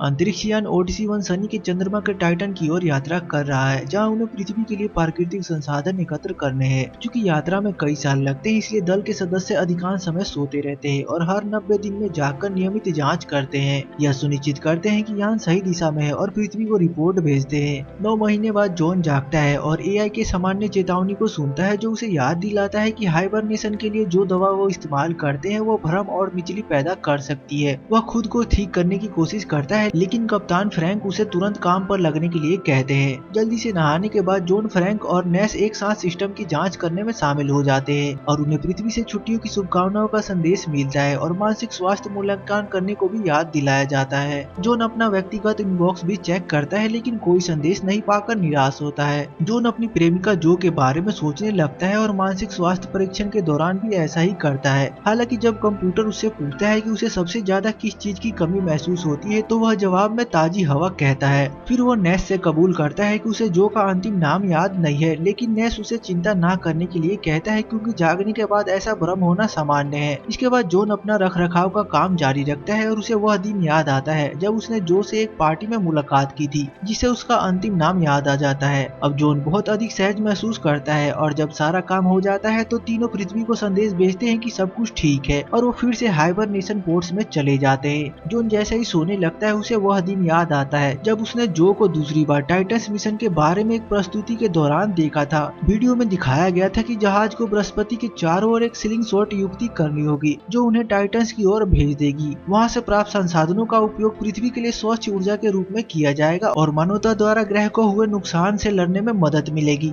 अंतरिक्ष यान ओडिसी-1 शनि के चंद्रमा के टाइटन की ओर यात्रा कर रहा है, जहां उन्हें पृथ्वी के लिए प्राकृतिक संसाधन एकत्र करने हैं। चूंकि यात्रा में कई साल लगते हैं, इसलिए दल के सदस्य अधिकांश समय सोते रहते हैं और हर 90 दिन में जागकर नियमित जांच करते हैं। यह सुनिश्चित करते हैं कि यान सही दिशा में है और पृथ्वी को रिपोर्ट भेजते हैं। 9 महीने बाद जॉन जागता है और एआई के सामान्य चेतावनी को सुनता है, जो उसे याद दिलाता है कि हाइबरनेशन के लिए जो दवा वो इस्तेमाल करते हैं वो भ्रम और बिजली पैदा कर सकती है। वह खुद को ठीक करने की कोशिश करता है, लेकिन कप्तान फ्रैंक उसे तुरंत काम पर लगने के लिए कहते हैं। जल्दी से नहाने के बाद जॉन, फ्रैंक और नेस एक साथ सिस्टम की जांच करने में शामिल हो जाते हैं और उन्हें पृथ्वी से छुट्टियों की शुभकामनाओं का संदेश मिलता है और मानसिक स्वास्थ्य मूल्यांकन करने को भी याद दिलाया जाता है। जॉन अपना व्यक्तिगत इनबॉक्स भी चेक करता है, लेकिन कोई संदेश नहीं पाकर निराश होता है। जॉन अपनी प्रेमिका जो के बारे में सोचने लगता है और मानसिक स्वास्थ्य परीक्षण के दौरान भी ऐसा ही करता है। हालांकि जब कंप्यूटर उससे पूछता है कि उसे सबसे ज्यादा किस चीज की कमी महसूस होती है, तो वह जवाब में ताजी हवा कहता है। फिर वो नेस से कबूल करता है कि उसे जो का अंतिम नाम याद नहीं है, लेकिन नेस उसे चिंता ना करने के लिए कहता है, क्योंकि जागने के बाद ऐसा भ्रम होना सामान्य है। इसके बाद जॉन अपना रखरखाव का काम जारी रखता है और उसे वह दिन याद आता है जब उसने जो से एक पार्टी में मुलाकात की थी, जिससे उसका अंतिम नाम याद आ जाता है। अब जॉन बहुत अधिक सहज महसूस करता है और जब सारा काम हो जाता है तो तीनों पृथ्वी को संदेश भेजते हैं कि सब कुछ ठीक है और वो फिर से हाइबरनेशन पोर्ट्स में चले जाते हैं। जॉन जैसे ही सोने लगता है, उसे वह दिन याद आता है जब उसने जो को दूसरी बार टाइटन्स मिशन के बारे में एक प्रस्तुति के दौरान देखा था। वीडियो में दिखाया गया था कि जहाज को बृहस्पति के चारों ओर एक स्लिंग शॉट युक्ति करनी होगी, जो उन्हें टाइटन्स की ओर भेज देगी। वहां से प्राप्त संसाधनों का उपयोग पृथ्वी के लिए स्वच्छ ऊर्जा के रूप में किया जाएगा और मानवता द्वारा ग्रह को हुए नुकसान से लड़ने में मदद मिलेगी।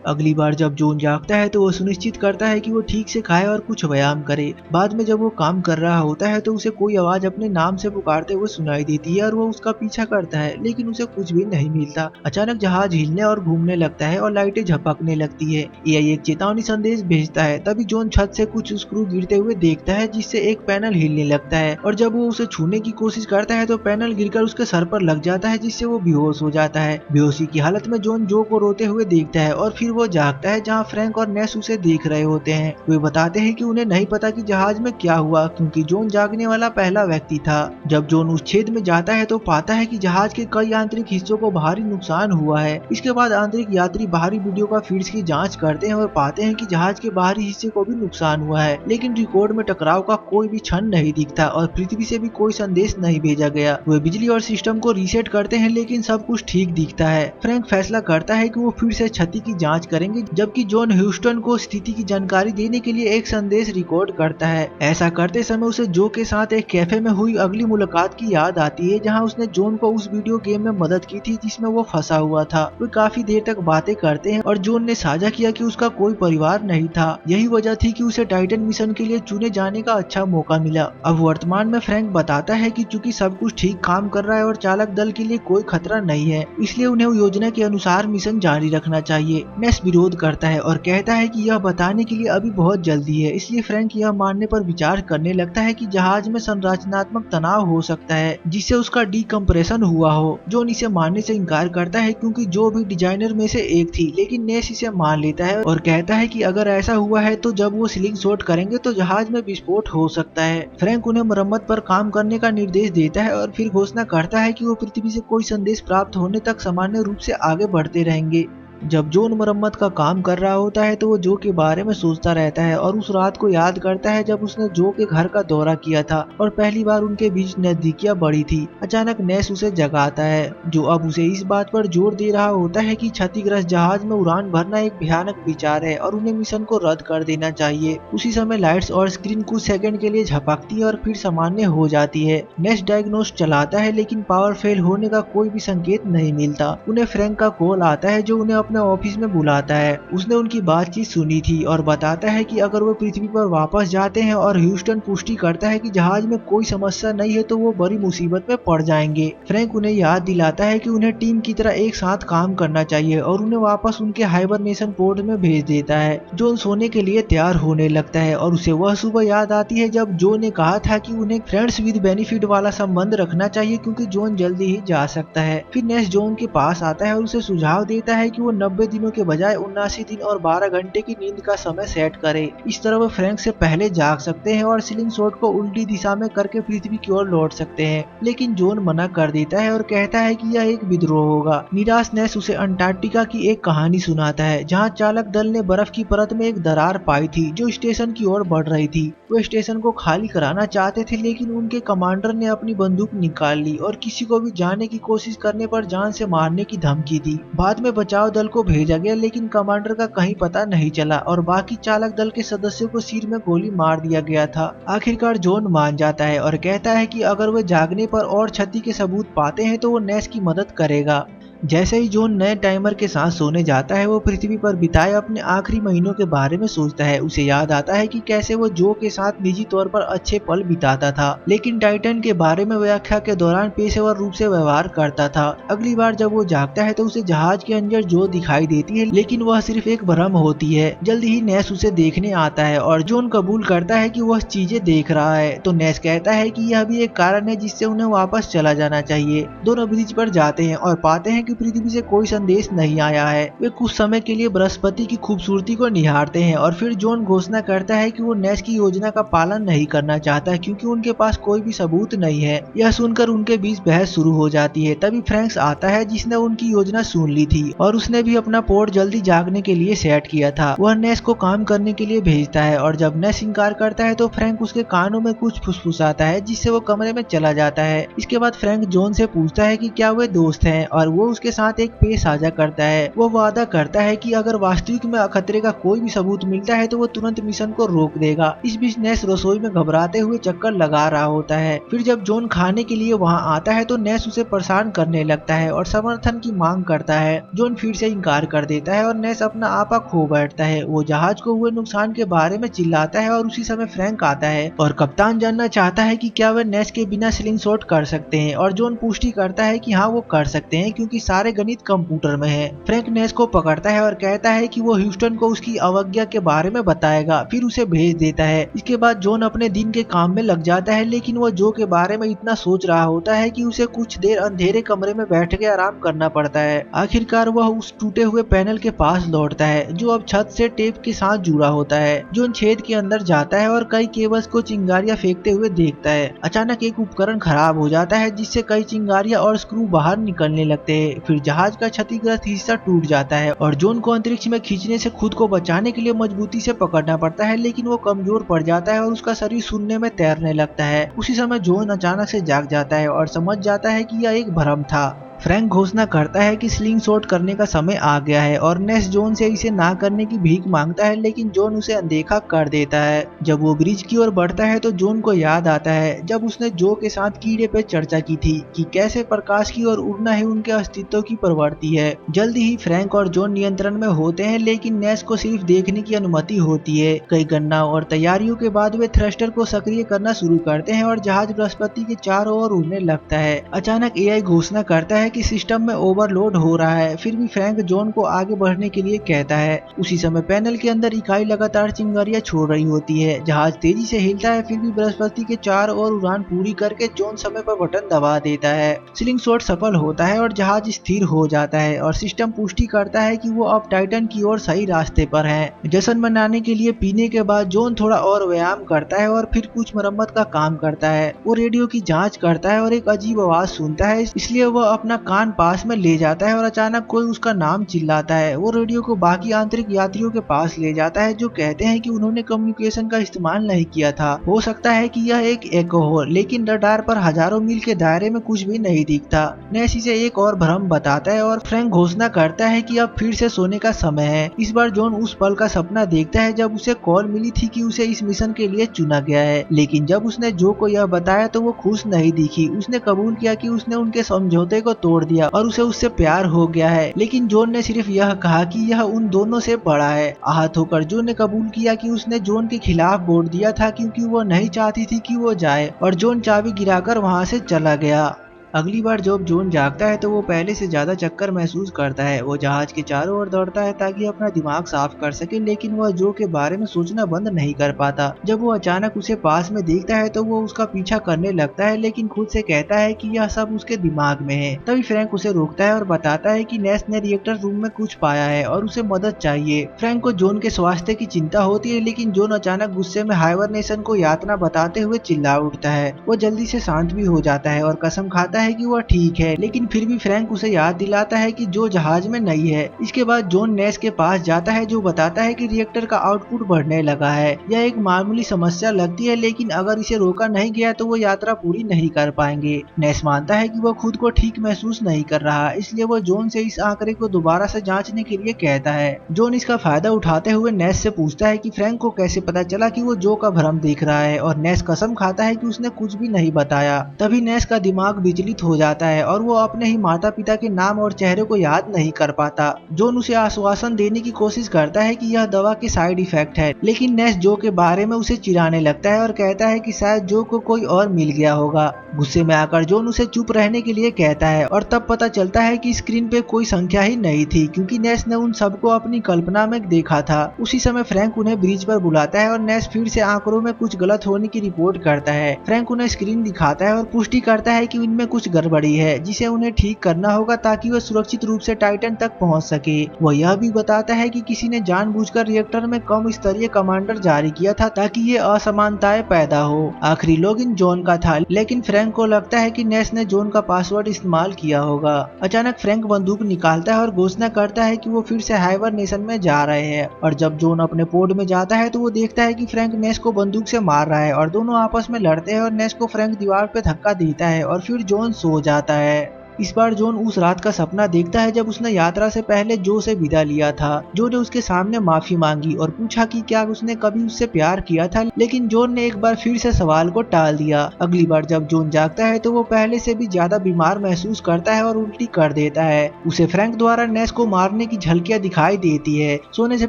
अगली बार जब जॉन जागता है तो वो सुनिश्चित करता है कि वो ठीक से खाए और कुछ व्यायाम करे। बाद में जब वो काम कर रहा होता है तो उसे कोई आवाज अपने नाम से पुकारते हुए सुनाई देती है और वो उसका पीछा करता है, लेकिन उसे कुछ भी नहीं मिलता। अचानक जहाज हिलने और घूमने लगता है और लाइटें झपकने लगती है। एआई एक चेतावनी संदेश भेजता है। तभी जॉन छत से कुछ स्क्रू गिरते हुए देखता है, जिससे एक पैनल हिलने लगता है और जब वो उसे छूने की कोशिश करता है तो पैनल गिरकर उसके सर पर लग जाता है, जिससे वो बेहोश हो जाता है। बेहोशी की हालत में जॉन जो को रोते हुए देखता है और फिर वो जागता है, जहां फ्रैंक और नेस उसे देख रहे होते हैं। वे बताते हैं कि उन्हें नहीं पता कि जहाज में क्या हुआ, क्योंकि जॉन जागने वाला पहला व्यक्ति था। जब जॉन उस छेद में जाता है तो पाता है कि जहाज के कई आंतरिक हिस्सों को भारी नुकसान हुआ है। इसके बाद आंतरिक यात्री बाहरी वीडियो का फीड्स की जांच करते हैं और पाते हैं कि जहाज के बाहरी हिस्से को भी नुकसान हुआ है, लेकिन रिकॉर्ड में टकराव का कोई भी क्षण नहीं दिखता और पृथ्वी से भी कोई संदेश नहीं भेजा गया। वे बिजली और सिस्टम को रीसेट करते हैं, लेकिन सब कुछ ठीक दिखता है। फ्रैंक फैसला करता है कि वो फिर से क्षति की जांच करेंगे, जबकि जॉन ह्यूस्टन को स्थिति की जानकारी देने के लिए एक संदेश रिकॉर्ड करता है। ऐसा करते समय उसे जो के साथ एक कैफे में हुई अगली मुलाकात की याद आती है, जहां उसने जॉन को उस वीडियो गेम में मदद की थी जिसमें वो फंसा हुआ था। वे काफी देर तक बातें करते हैं और जॉन ने साझा किया कि उसका कोई परिवार नहीं था। यही वजह थी कि उसे टाइटन मिशन के लिए चुने जाने का अच्छा मौका मिला। अब वर्तमान में फ्रैंक बताता है कि चूंकि सब कुछ ठीक काम कर रहा है और चालक दल के लिए कोई खतरा नहीं है, इसलिए उन्हें योजना के अनुसार मिशन जारी रखना चाहिए। नेस विरोध करता है और कहता है कि यह बताने के लिए अभी बहुत जल्दी है। इसलिए फ्रैंक यह मानने पर विचार करने लगता है कि जहाज में संरचनात्मक तनाव हो सकता है, जिससे उसका डीकम्प्रेशन हुआ हो। जॉन इसे मानने से इनकार करता है, क्योंकि जो भी डिजाइनर में से एक थी, लेकिन नेस इसे मान लेता है और कहता है कि अगर ऐसा हुआ है तो जब वो स्लिंग शॉट करेंगे तो जहाज में विस्फोट हो सकता है। फ्रैंक उन्हें मरम्मत पर काम करने का निर्देश देता है और फिर घोषणा करता है कि वो पृथ्वी से कोई संदेश प्राप्त होने तक सामान्य रूप से आगे बढ़ते रहेंगे। जब जॉन मरम्मत का काम कर रहा होता है तो वो जो के बारे में सोचता रहता है और उस रात को याद करता है जब उसने जो के घर का दौरा किया था और पहली बार उनके बीच नजदीकियां बढ़ी थी। अचानक नेस उसे जगाता है, जो अब उसे इस बात पर जोर दे रहा होता है कि क्षतिग्रस्त जहाज में उड़ान भरना एक भयानक विचार है और उन्हें मिशन को रद्द कर देना चाहिए। उसी समय लाइट्स और स्क्रीन कुछ सेकंड के लिए झपकती है और फिर सामान्य हो जाती है। नेस डायग्नोस्ट चलाता है, लेकिन पावर फेल होने का कोई भी संकेत नहीं मिलता। उन्हें फ्रैंक का कॉल आता है, जो उन्हें अपने ऑफिस में बुलाता है। उसने उनकी बातचीत सुनी थी और बताता है कि अगर वो पृथ्वी पर वापस जाते हैं और ह्यूस्टन पुष्टि करता है कि जहाज में कोई समस्या नहीं है, तो वो बड़ी मुसीबत में पड़ जाएंगे। फ्रैंक उन्हें याद दिलाता है कि उन्हें टीम की तरह एक साथ काम करना चाहिए और उन्हें वापस उनके हाइबरनेशन पोर्ट में भेज देता है। जॉन सोने के लिए तैयार होने लगता है और उसे वह सुबह याद आती है जब जॉन ने कहा था कि उन्हें फ्रेंड्स विद बेनिफिट वाला संबंध रखना चाहिए, क्योंकि जॉन जल्दी ही जा सकता है। फिर नेस जॉन के पास आता है और उसे सुझाव देता है कि वो 90 दिनों के बजाय 79 दिन और 12 घंटे की नींद का समय सेट करे। इस तरह वो फ्रैंक से पहले जाग सकते हैं और स्लिंग शॉट को उल्टी दिशा में करके पृथ्वी की ओर लौट सकते हैं। लेकिन जॉन मना कर देता है और कहता है कि यह एक विद्रोह होगा। निराश नेस उसे अंटार्कटिका की एक कहानी सुनाता है जहाँ चालक दल ने बर्फ की परत में एक दरार पाई थी जो स्टेशन की ओर बढ़ रही थी। वो स्टेशन को खाली कराना चाहते थे, लेकिन उनके कमांडर ने अपनी बंदूक निकाल ली और किसी को भी जाने की कोशिश करने पर जान से मारने की धमकी दी। बाद में बचाव दल को भेजा गया, लेकिन कमांडर का कहीं पता नहीं चला और बाकी चालक दल के सदस्यों को सिर में गोली मार दिया गया था। आखिरकार जॉन मान जाता है और कहता है कि अगर वे जागने पर और क्षति के सबूत पाते हैं तो वो नेस की मदद करेगा। जैसे ही जॉन नए टाइमर के साथ सोने जाता है, वो पृथ्वी पर बिताए अपने आखिरी महीनों के बारे में सोचता है। उसे याद आता है कि कैसे वो जो के साथ निजी तौर पर अच्छे पल बिताता था, लेकिन टाइटन के बारे में व्याख्या के दौरान पेशेवर रूप से व्यवहार करता था। अगली बार जब वो जागता है तो उसे जहाज के अंदर जो दिखाई देती है, लेकिन वह सिर्फ एक भ्रम होती है। जल्द ही नेस उसे देखने आता है और जॉन कबूल करता है कि वह चीजें देख रहा है, तो नेस कहता है कि यह भी एक कारण है जिससे उन्हें वापस चला जाना चाहिए। दोनों ब्रिज पर जाते हैं और पाते हैं कि पृथ्वी से कोई संदेश नहीं आया है। वे कुछ समय के लिए बृहस्पति की खूबसूरती को निहारते हैं और फिर जॉन घोषणा करता है कि वो नेस की योजना का पालन नहीं करना चाहता क्योंकि उनके पास कोई भी सबूत नहीं है। यह सुनकर उनके बीच बहस शुरू हो जाती है। तभी फ्रैंक्स आता है जिसने उनकी योजना सुन ली थी और उसने भी अपना पोर्ट जल्दी जागने के लिए सेट किया था। वह नेस को काम करने के लिए भेजता है और जब नेस इनकार करता है तो फ्रैंक उसके कानों में कुछ फुसफुसाता है जिससे वो कमरे में चला जाता है। इसके बाद फ्रैंक जॉन से पूछता है कि क्या वे दोस्त हैं और वो उसके साथ एक पेय साझा करता है। वो वादा करता है कि अगर वास्तविक में खतरे का कोई भी सबूत मिलता है तो वो तुरंत मिशन को रोक देगा। इस बीच नेस रसोई में घबराते हुए चक्कर लगा रहा होता है। फिर जब जॉन खाने के लिए वहां आता है तो नेस उसे परेशान करने लगता है और समर्थन की मांग करता है। जॉन फिर से इनकार कर देता है और नेस अपना आपा खो बैठता है। वो जहाज को हुए नुकसान के बारे में चिल्लाता है और उसी समय फ्रैंक आता है और कप्तान जानना चाहता है कि क्या वे नेस के बिना स्लिंग शॉट कर सकते हैं और जॉन पुष्टि करता है कि हाँ वो कर सकते हैं क्योंकि सारे गणित कंप्यूटर में है। फ्रैंक नेस को पकड़ता है और कहता है कि वो ह्यूस्टन को उसकी अवज्ञा के बारे में बताएगा, फिर उसे भेज देता है। इसके बाद जॉन अपने दिन के काम में लग जाता है, लेकिन वो जो के बारे में इतना सोच रहा होता है कि उसे कुछ देर अंधेरे कमरे में बैठ के आराम करना पड़ता है। आखिरकार वह उस टूटे हुए पैनल के पास लौटता है जो अब छत से टेप के साथ जुड़ा होता है। जॉन छेद के अंदर जाता है और कई केबल्स को चिंगारियां फेंकते हुए देखता है। अचानक एक उपकरण खराब हो जाता है जिससे कई चिंगारियां और स्क्रू बाहर निकलने लगते हैं। फिर जहाज का क्षतिग्रस्त हिस्सा टूट जाता है और जॉन को अंतरिक्ष में खींचने से खुद को बचाने के लिए मजबूती से पकड़ना पड़ता है, लेकिन वो कमजोर पड़ जाता है और उसका शरीर शून्य में तैरने लगता है। उसी समय जॉन अचानक से जाग जाता है और समझ जाता है कि यह एक भ्रम था। फ्रैंक घोषणा करता है कि स्लिंग शॉट करने का समय आ गया है और नेस जॉन से इसे ना करने की भीख मांगता है, लेकिन जॉन उसे अनदेखा कर देता है। जब वो ब्रिज की ओर बढ़ता है तो जॉन को याद आता है जब उसने जो के साथ कीड़े पे चर्चा की थी कि कैसे प्रकाश की ओर उड़ना ही उनके अस्तित्व की प्रवृत्ति है। जल्दी ही फ्रैंक और जॉन नियंत्रण में होते हैं, लेकिन नेस को सिर्फ देखने की अनुमति होती है। कई गणना और तैयारियों के बाद वे थ्रस्टर को सक्रिय करना शुरू करते हैं और जहाज बृहस्पति के चारों ओर उड़ने लगता है। अचानक एआई घोषणा करता है कि सिस्टम में ओवरलोड हो रहा है। फिर भी फ्रैंक जॉन को आगे बढ़ने के लिए कहता है। उसी समय पैनल के अंदर इकाई लगातार चिंगारियां छोड़ रही होती है। जहाज तेजी से हिलता है, फिर भी बृहस्पति के चारों ओर उड़ान पूरी करके जॉन समय पर बटन दबा देता है। स्लिंग शॉट सफल होता है और जहाज स्थिर हो जाता है और सिस्टम पुष्टि करता है कि वो अब टाइटन की ओर सही रास्ते पर है। जश्न मनाने के लिए पीने के बाद जॉन थोड़ा और व्यायाम करता है और फिर कुछ मरम्मत का काम करता है। वो रेडियो की जांच करता है और एक अजीब आवाज सुनता है, इसलिए वह अपना कान पास में ले जाता है और अचानक कोई उसका नाम चिल्लाता है। वो रेडियो को बाकी आंतरिक यात्रियों के पास ले जाता है जो कहते हैं कि उन्होंने कम्युनिकेशन का इस्तेमाल नहीं किया था। हो सकता है कि यह एक एको हो, लेकिन रडार पर हजारों मील के दायरे में कुछ भी नहीं दिखता। नेस इसे एक और भ्रम बताता है और फ्रैंक घोषणा करता है कि अब फिर से सोने का समय है। इस बार जॉन उस पल का सपना देखता है जब उसे कॉल मिली थी कि उसे इस मिशन के लिए चुना गया है, लेकिन जब उसने जो को यह बताया तो वो खुश नहीं दिखी। उसने कबूल किया कि उसने उनके समझौते को तोड़ दिया और उसे उससे प्यार हो गया है, लेकिन जॉन ने सिर्फ यह कहा कि यह उन दोनों से बड़ा है। आहत होकर जॉन ने कबूल किया कि उसने जॉन के खिलाफ वोट दिया था क्योंकि वो नहीं चाहती थी कि वो जाए, और जॉन चाबी गिराकर वहां से चला गया। अगली बार जब जोन जागता है तो वो पहले से ज्यादा चक्कर महसूस करता है। वो जहाज के चारों ओर दौड़ता है ताकि अपना दिमाग साफ कर सके, लेकिन वह जो के बारे में सोचना बंद नहीं कर पाता। जब वो अचानक उसे पास में देखता है तो वो उसका पीछा करने लगता है, लेकिन खुद से कहता है कि यह सब उसके दिमाग में है। तभी फ्रैंक उसे रोकता है और बताता है कि नेस ने रिएक्टर रूम में कुछ पाया है और उसे मदद चाहिए। फ्रैंक को जोन के स्वास्थ्य की चिंता होती है, लेकिन जोन अचानक गुस्से में हाइबरनेशन को यातना बताते हुए चिल्ला उठता है। वो जल्दी से शांत भी हो जाता है और कसम खाता है कि वह ठीक है, लेकिन फिर भी फ्रैंक उसे याद दिलाता है कि जो जहाज में नहीं है। इसके बाद जोन नेस के पास जाता है जो बताता है कि रिएक्टर का आउटपुट बढ़ने लगा है। यह एक मामूली समस्या लगती है, लेकिन अगर इसे रोका नहीं गया तो वो यात्रा पूरी नहीं कर पाएंगे। नेस मानता है कि वह खुद को ठीक महसूस नहीं कर रहा, इसलिए वो जोन से इस आंकड़े को दोबारा से जांचने के लिए कहता है। जोन इसका फायदा उठाते हुए नेस से पूछता है कि फ्रैंक को कैसे पता चला कि वो जो का भ्रम देख रहा है, और नेस कसम खाता है कि उसने कुछ भी नहीं बताया। तभी नेस का दिमाग विचलित हो जाता है और वो अपने ही माता पिता के नाम और चेहरे को याद नहीं कर पाता। जोन उसे आश्वासन देने की कोशिश करता है कि यह दवा के साइड इफेक्ट है, लेकिन नेस जो के बारे में उसे चिढ़ाने लगता है और कहता है कि शायद जो को कोई और मिल गया होगा। गुस्से में आकर जोन उसे चुप रहने के लिए कहता है और तब पता चलता है कि स्क्रीन पे कोई संख्या ही नहीं थी, क्योंकि नेस ने उन सबको अपनी कल्पना में देखा था। उसी समय फ्रैंक उन्हें ब्रिज पर बुलाता है और नेस फिर से आंकड़ों में कुछ गलत होने की रिपोर्ट करता है। फ्रैंक उन्हें स्क्रीन दिखाता है और पुष्टि करता है कि इनमें कुछ गड़बड़ी है जिसे उन्हें ठीक करना होगा ताकि वह सुरक्षित रूप से टाइटन तक पहुंच सके। वह यह भी बताता है कि किसी ने जानबूझकर रिएक्टर में कम स्तरीय कमांडर जारी किया था ताकि ये असमानताएं पैदा हो। आखिरी लॉगिन जॉन का था, लेकिन फ्रैंक को लगता है कि नेस ने जॉन का पासवर्ड इस्तेमाल किया होगा। अचानक फ्रैंक बंदूक निकालता है और घोषणा करता है कि वो फिर से हाइबरनेशन में जा रहे हैं, और जब जॉन अपने पोड में जाता है तो वो देखता है कि फ्रैंक नेस को बंदूक से मार रहा है और दोनों आपस में लड़ते हैं और नेस को फ्रैंक दीवार पे धक्का देता है और फिर जॉन सो जाता है। इस बार जॉन उस रात का सपना देखता है जब उसने यात्रा से पहले जो से विदा लिया था। जो ने उसके सामने माफी मांगी और पूछा कि क्या उसने कभी उससे प्यार किया था, लेकिन जॉन ने एक बार फिर से सवाल को टाल दिया। अगली बार जब जॉन जागता है तो वो पहले से भी ज्यादा बीमार महसूस करता है और उल्टी कर देता है। उसे फ्रैंक द्वारा नेस को मारने की झलकियां दिखाई देती है। सोने से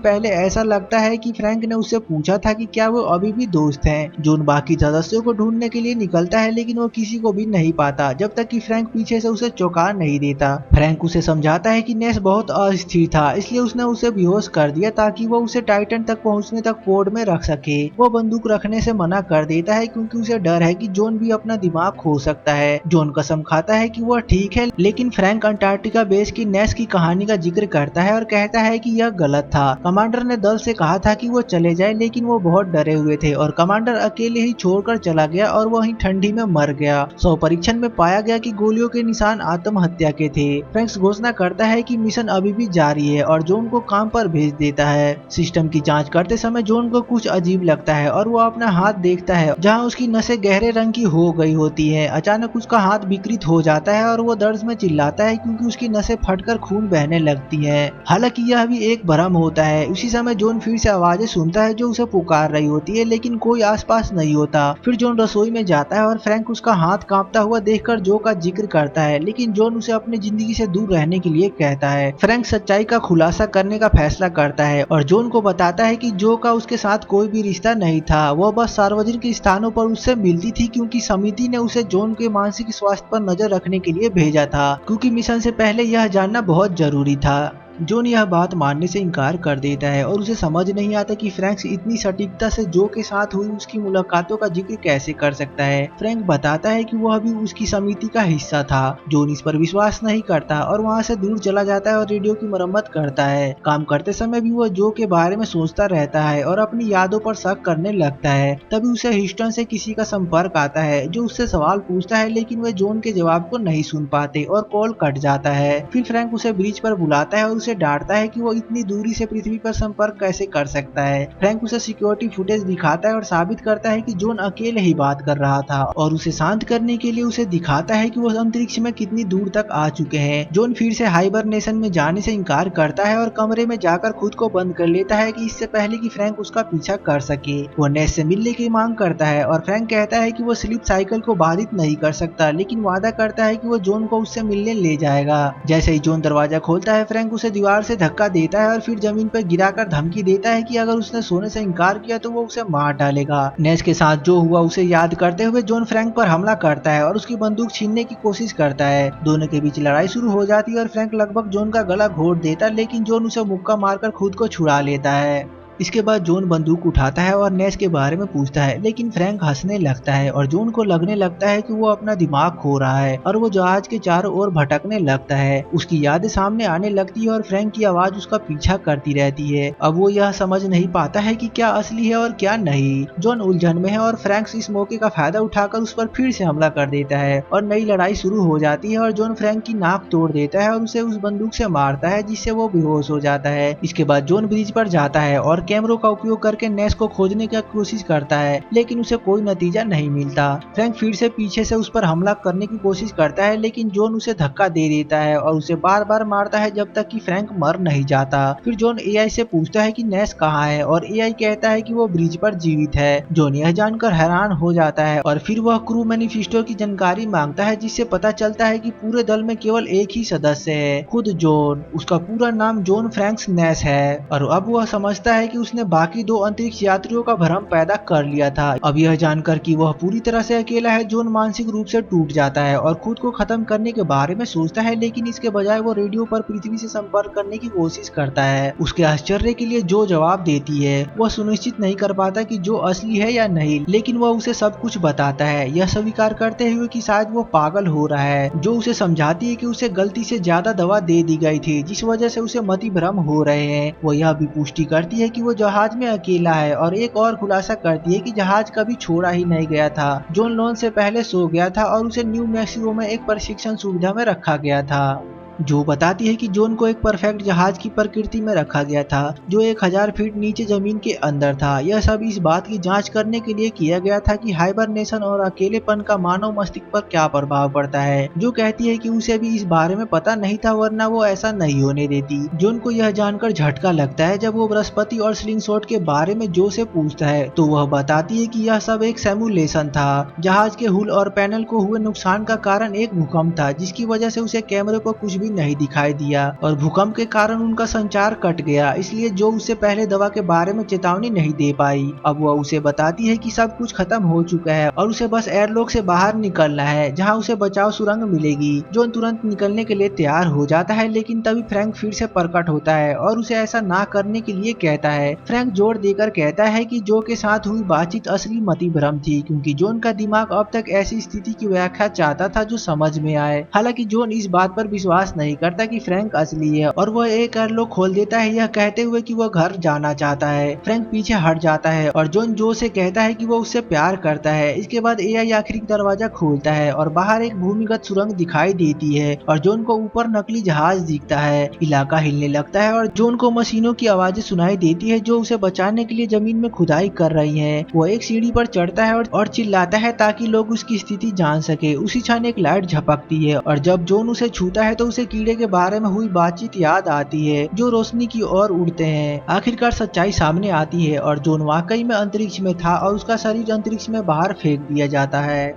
पहले ऐसा लगता है कि फ्रैंक ने उससे पूछा था कि क्या वो अभी भी दोस्त हैं। जॉन बाकी सदस्यों को ढूंढने के लिए निकलता है, लेकिन वो किसी को भी नहीं पाता जब तक कि फ्रैंक पीछे से उसे चौंका नहीं देता। फ्रैंक उसे समझाता है कि नेस बहुत अस्थिर था, इसलिए उसने उसे बेहोश कर दिया ताकि वो उसे टाइटन तक पहुंचने तक पोर्ट में रख सके। वो बंदूक रखने से मना कर देता है क्योंकि उसे डर है कि जॉन भी अपना दिमाग खो सकता है। जॉन कसम खाता है कि वह ठीक है, लेकिन फ्रैंक अंटार्कटिका बेस की नेस की कहानी का जिक्र करता है और कहता है कि यह गलत था। कमांडर ने दल से कहा था कि वो चले जाए, लेकिन वो बहुत डरे हुए थे और कमांडर अकेले ही छोड़कर चला गया और वहीं ठंडी में मर गया। सौ परीक्षण में पाया गया कि गोलियों के निशान आत्महत्या के थे। फ्रैंक्स घोषणा करता है कि मिशन अभी भी जारी है और जॉन को काम पर भेज देता है। सिस्टम की जांच करते समय जॉन को कुछ अजीब लगता है और वो अपना हाथ देखता है जहां उसकी नसें गहरे रंग की हो गई होती है। अचानक उसका हाथ विकृत हो जाता है और वो दर्द में चिल्लाता है क्योंकि उसकी नसें फटकर खून बहने लगती है। हालांकि यह भी एक भ्रम होता है। उसी समय जॉन फिर से आवाजें सुनता है जो उसे पुकार रही होती है, लेकिन कोई आसपास नहीं होता। फिर जॉन रसोई में जाता है और फ्रैंक उसका हाथ कांपता हुआ देखकर जो का जिक्र करता है, लेकिन जॉन उसे अपनी जिंदगी से दूर रहने के लिए कहता है। फ्रैंक सच्चाई का खुलासा करने का फैसला करता है और जॉन को बताता है कि जो का उसके साथ कोई भी रिश्ता नहीं था। वह बस सार्वजनिक स्थानों पर उससे मिलती थी क्योंकि समिति ने उसे जॉन के मानसिक स्वास्थ्य पर नजर रखने के लिए भेजा था, क्योंकि मिशन से पहले यह जानना बहुत जरूरी था। जॉन यह बात मानने से इनकार कर देता है और उसे समझ नहीं आता कि फ्रैंक इतनी सटीकता से जो के साथ हुई उसकी मुलाकातों का जिक्र कैसे कर सकता है। फ्रैंक बताता है कि वह भी उसकी समिति का हिस्सा था। जॉन इस पर विश्वास नहीं करता और वहां से दूर चला जाता है और रेडियो की मरम्मत करता है। काम करते समय भी वह जो के बारे में सोचता रहता है और अपनी यादों पर शक करने लगता है। तभी उसे ह्यूस्टन से किसी का संपर्क आता है जो उससे सवाल पूछता है, लेकिन वह जॉन के जवाब को नहीं सुन पाते और कॉल कट जाता है। फिर फ्रैंक उसे ब्रिज पर बुलाता है और उसे डांटता है कि वो इतनी दूरी से पृथ्वी पर संपर्क कैसे कर सकता है। फ्रैंक उसे सिक्योरिटी फुटेज दिखाता है और साबित करता है कि जॉन अकेले ही बात कर रहा था, और उसे शांत करने के लिए उसे दिखाता है कि वो अंतरिक्ष में कितनी दूर तक आ चुके हैं। जॉन फिर से हाइबरनेशन में जाने से इनकार करता है और कमरे में जाकर खुद को बंद कर लेता है कि इससे पहले कि फ्रैंक उसका पीछा कर सके। वो नेस से मिलने की मांग करता है और फ्रैंक कहता है कि वो स्लीप साइकिल को बाधित नहीं कर सकता, लेकिन वादा करता है कि वो जॉन को उससे मिलने ले जाएगा। जैसे ही जॉन दरवाजा खोलता है, फ्रैंक उसे दीवार से धक्का देता है और फिर जमीन पर गिराकर धमकी देता है कि अगर उसने सोने से इनकार किया तो वो उसे मार डालेगा। नेस के साथ जो हुआ उसे याद करते हुए जॉन फ्रैंक पर हमला करता है और उसकी बंदूक छीनने की कोशिश करता है। दोनों के बीच लड़ाई शुरू हो जाती है और फ्रैंक लगभग जॉन का गला घोट देता है, लेकिन जॉन उसे मुक्का मारकर खुद को छुड़ा लेता है। इसके बाद जॉन बंदूक उठाता है और नेस के बारे में पूछता है, लेकिन फ्रैंक हंसने लगता है और जॉन को लगने लगता है कि वो अपना दिमाग खो रहा है और वो जहाज के चारों ओर भटकने लगता है। उसकी यादें सामने आने लगती है और फ्रैंक की आवाज उसका पीछा करती रहती है। अब वो यह समझ नहीं पाता है कि क्या असली है और क्या नहीं। जॉन उलझन में है और फ्रैंक इस मौके का फायदा उठाकर उस पर फिर से हमला कर देता है और नई लड़ाई शुरू हो जाती है और जॉन फ्रैंक की नाक तोड़ देता है और उसे उस बंदूक से मारता है, जिससे वो बेहोश हो जाता है। इसके बाद जॉन ब्रिज पर जाता है और कैमरों का उपयोग करके नेस को खोजने की कोशिश करता है, लेकिन उसे कोई नतीजा नहीं मिलता। फ्रैंक फिर से पीछे से उस पर हमला करने की कोशिश करता है, लेकिन जॉन उसे धक्का दे देता है और उसे बार बार मारता है जब तक कि फ्रैंक मर नहीं जाता। फिर जॉन एआई से पूछता है कि नेस कहाँ है और एआई कहता है कि वो ब्रिज पर जीवित है। जॉन यह जानकर हैरान हो जाता है और फिर वह क्रू मैनिफेस्टो की जानकारी मांगता है, जिससे पता चलता है कि पूरे दल में केवल एक ही सदस्य है, खुद जॉन। उसका पूरा नाम जॉन फ्रैंक्स नेस है और अब वह समझता है कि उसने बाकी दो अंतरिक्ष यात्रियों का भ्रम पैदा कर लिया था। अब यह जानकर कि वह पूरी तरह से अकेला है, जॉन मानसिक रूप से टूट जाता है और खुद को खत्म करने के बारे में सोचता है, लेकिन इसके बजाय वो रेडियो पर पृथ्वी से संपर्क करने की कोशिश करता है। उसके आश्चर्य के लिए जो जवाब देती है, वह सुनिश्चित नहीं कर पाता कि जो असली है या नहीं, लेकिन वह उसे सब कुछ बताता है, यह स्वीकार करते हुए कि शायद वो पागल हो रहा है। जो उसे समझाती है कि उसे गलती से ज्यादा दवा दे दी गई थी, जिस वजह से उसे मति भ्रम हो रहे हैं। वो यह भी पुष्टि करती है कि वो जहाज में अकेला है और एक और खुलासा करती है कि जहाज कभी छोड़ा ही नहीं गया था। जॉन लोन से पहले सो गया था और उसे न्यू मैक्सिको में एक प्रशिक्षण सुविधा में रखा गया था, जो बताती है कि जॉन को एक परफेक्ट जहाज की प्रकृति में रखा गया था, जो 1000 फीट नीचे जमीन के अंदर था। यह सब इस बात की जांच करने के लिए किया गया था कि हाइबरनेशन और अकेलेपन का मानव मस्तिष्क पर क्या प्रभाव पड़ता है। जो कहती है कि उसे भी इस बारे में पता नहीं था, वरना वो ऐसा नहीं होने देती। जॉन को यह जानकर झटका लगता है जब वो बृहस्पति और स्लिंगशॉट के बारे में जो से पूछता है, तो वह बताती है कि यह सब एक सिमुलेशन था। जहाज के हुल और पैनल को हुए नुकसान का कारण एक भूकंप था, जिसकी वजह से उसे कैमरे पर कुछ भी नहीं दिखाई दिया और भूकंप के कारण उनका संचार कट गया, इसलिए जो उससे पहले दवा के बारे में चेतावनी नहीं दे पाई। अब वह उसे बताती है कि सब कुछ खत्म हो चुका है और उसे बस एयरलॉक से बाहर निकलना है, जहां उसे बचाव सुरंग मिलेगी। जॉन तुरंत निकलने के लिए तैयार हो जाता है, लेकिन तभी फ्रैंक फिर से प्रकट होता है और उसे ऐसा ना करने के लिए कहता है। फ्रैंक जोर देकर कहता है कि जो के साथ हुई बातचीत असली मति भ्रम थी, क्योंकि जॉन का दिमाग अब तक ऐसी स्थिति की व्याख्या चाहता था जो समझ में आए। हालांकि जॉन इस बात पर विश्वास नहीं करता कि फ्रैंक असली है और वह एक एयरलॉक खोल देता है, यह कहते हुए कि वह घर जाना चाहता है। फ्रैंक पीछे हट जाता है और जॉन जो से कहता है कि वो उससे प्यार करता है। इसके बाद एआई आखिरी दरवाजा खोलता है और बाहर एक भूमिगत सुरंग दिखाई देती है और जॉन को ऊपर नकली जहाज दिखता है। इलाका हिलने लगता है और जॉन को मशीनों की आवाजें सुनाई देती है जो उसे बचाने के लिए जमीन में खुदाई कर रही है। वो एक सीढ़ी पर चढ़ता है और चिल्लाता है ताकि लोग उसकी स्थिति जान सके। उसी क्षण एक लाइट झपकती है और जब जॉन उसे छूता है तो उसे कीड़े के बारे में हुई बातचीत याद आती है, जो रोशनी की ओर उड़ते हैं। आखिरकार सच्चाई सामने आती है और जॉन वाकई में अंतरिक्ष में था और उसका शरीर अंतरिक्ष में बाहर फेंक दिया जाता है।